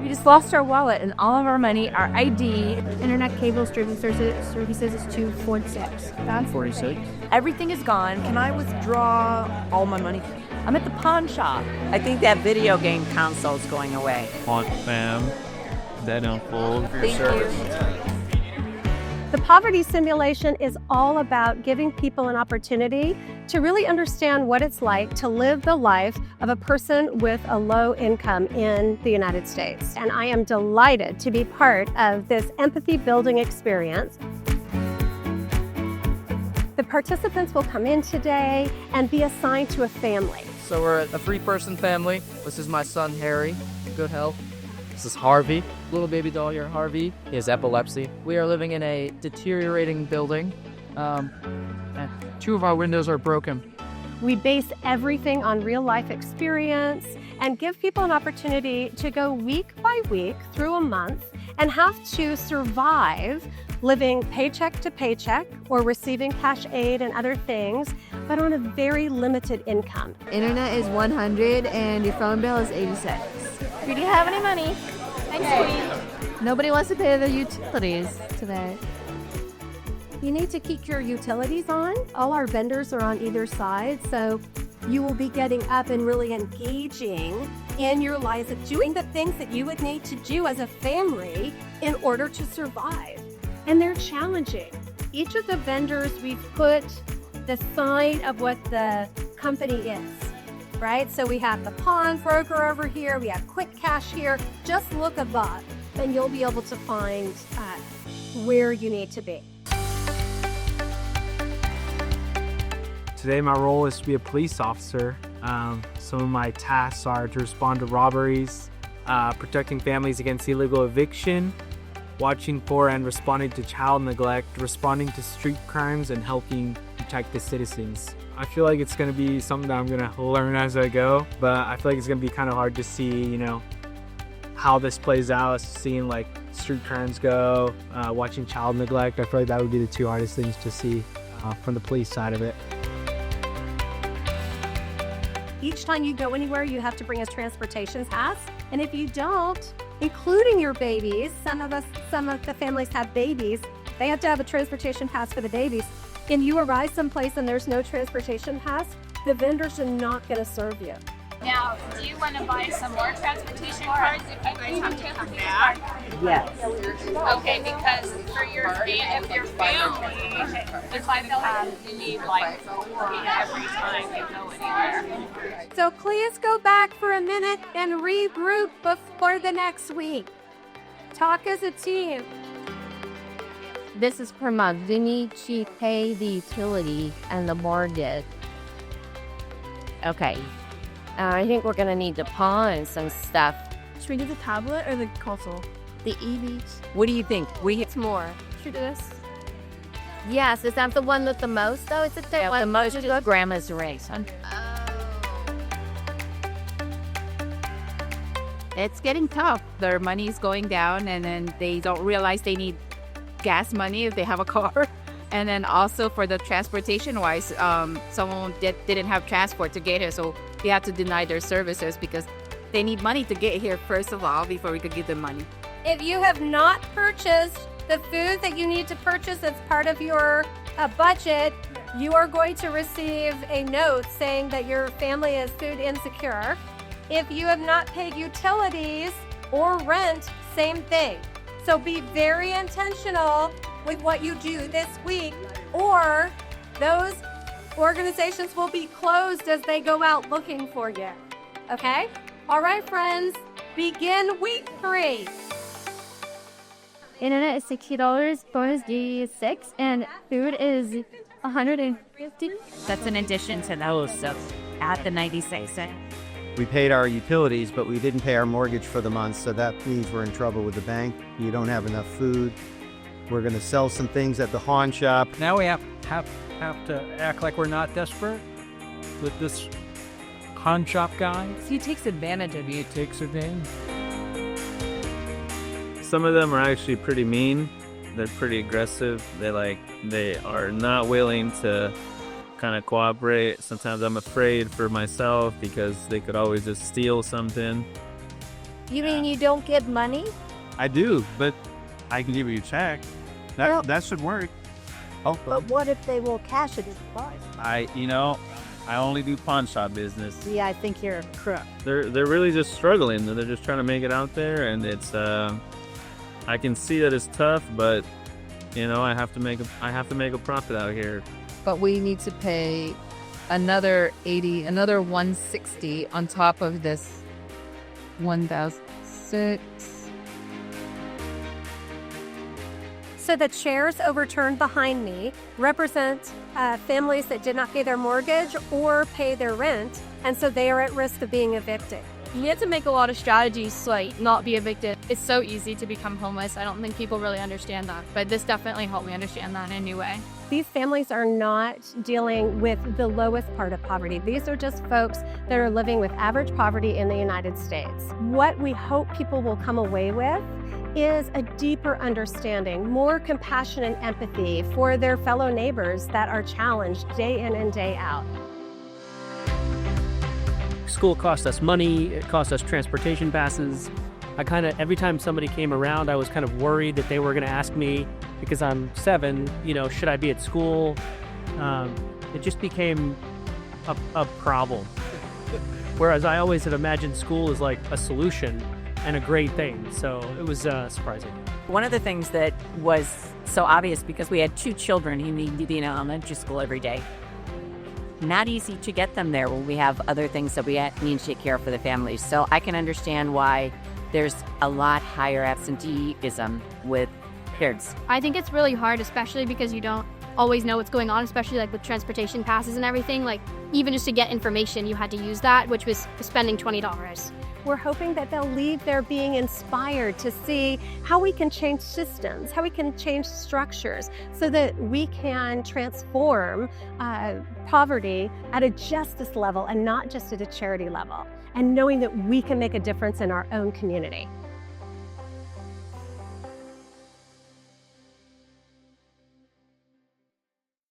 We just lost our wallet and all of our money, our ID. Internet cable streaming services is $246. That's 46. Everything is gone. Can I withdraw all my money? I'm at the pawn shop. I think that video game console's going away. Want fam. That unfold. Thank you. The poverty simulation is all about giving people an opportunity to really understand what it's like to live the life of a person with a low income in the United States. And I am delighted to be part of this empathy building experience. The participants will come in today and be assigned to a family. So we're a 3-person family. This is my son, Harry. Good health. This is Harvey. Little baby doll here, Harvey. He has epilepsy. We are living in a deteriorating building. And 2 of our windows are broken. We base everything on real life experience and give people an opportunity to go week by week through a month and have to survive living paycheck to paycheck or receiving cash aid and other things, but on a very limited income. Internet is 100 and your phone bill is 86. Do you have any money? Thanks, Queen. Nobody wants to pay their utilities today. You need to keep your utilities on. All our vendors are on either side, so you will be getting up and really engaging in your lives of doing the things that you would need to do as a family in order to survive. And they're challenging. Each of the vendors, we've put the sign of what the company is, right? So we have the pawnbroker over here, we have Quick Cash here. Just look above and you'll be able to find where you need to be. Today my role is to be a police officer. Some of my tasks are to respond to robberies, protecting families against illegal eviction, watching for and responding to child neglect, responding to street crimes, and helping protect the citizens. I feel like it's going to be something that I'm going to learn as I go, but I feel like it's going to be kind of hard to see, how this plays out, seeing like street crimes go, watching child neglect. I feel like that would be the 2 hardest things to see from the police side of it. Each time you go anywhere, you have to bring a transportation pass. And if you don't, including your babies, some of the families have babies, they have to have a transportation pass for the babies. And you arrive someplace and there's no transportation pass, the vendors are not going to serve you. Now, do you want to buy some more transportation cards if you guys have transportation cards? Yes. Okay, because for if your family, it's like you need like 40 every time you go anywhere. So please go back for a minute and regroup before the next week. Talk as a team. This is per month. We need to pay the utility and the mortgage. Okay. I think we're gonna need to pawn some stuff. Should we do the tablet or the console? The EVs. What do you think? It's more. Should we do this? Yes, is that the one with the most though? It's The most is grandma's race. It's getting tough. Their money's going down and then they don't realize they need gas money if they have a car. And then also for the transportation wise, someone didn't have transport to get here, so we had to deny their services because they need money to get here first of all before we could give them money. If you have not purchased the food that you need to purchase as part of your budget, you are going to receive a note saying that your family is food insecure. If you have not paid utilities or rent, same thing. So be very intentional with what you do this week, or those organizations will be closed as they go out looking for you. Okay? All right, friends, begin week 3. Internet is $60, bonus D is $6, and food is $150. That's in addition to those, so at the 96 cents. We paid our utilities, but we didn't pay our mortgage for the month, so that means we're in trouble with the bank. You don't have enough food. We're going to sell some things at the pawn shop. Now we have to act like we're not desperate with this pawn shop guy. He takes advantage of you. He takes advantage. Some of them are actually pretty mean. They're pretty aggressive. They are not willing to kind of cooperate. Sometimes I'm afraid for myself because they could always just steal something. You mean you don't get money? I do, but I can give you a check. That should work. Oh, But what if they will cash it as buys? I only do pawn shop business. Yeah, I think you're correct. They're really just struggling. They're just trying to make it out there, and it's I can see that it's tough, but I have to make a profit out here. But we need to pay another 80, another 160 on top of this 1,006. So the chairs overturned behind me represent families that did not pay their mortgage or pay their rent, and so they are at risk of being evicted. You have to make a lot of strategies to like not be evicted. It's so easy to become homeless. I don't think people really understand that, but this definitely helped me understand that in a new way. These families are not dealing with the lowest part of poverty. These are just folks that are living with average poverty in the United States. What we hope people will come away with is a deeper understanding, more compassion and empathy for their fellow neighbors that are challenged day in and day out. School cost us money, it cost us transportation passes. Every time somebody came around, I was kind of worried that they were gonna ask me, because I'm 7, should I be at school? It just became a problem. Whereas I always had imagined school as like a solution and a great thing, so it was surprising. One of the things that was so obvious, because we had 2 children who needed to be in elementary school every day, not easy to get them there when we have other things that we need to take care of for the families. So I can understand why there's a lot higher absenteeism with kids. I think it's really hard, especially because you don't always know what's going on, especially like with transportation passes and everything. Like even just to get information, you had to use that, which was spending $20. We're hoping that they'll leave there being inspired to see how we can change systems, how we can change structures so that we can transform poverty at a justice level and not just at a charity level, and knowing that we can make a difference in our own community.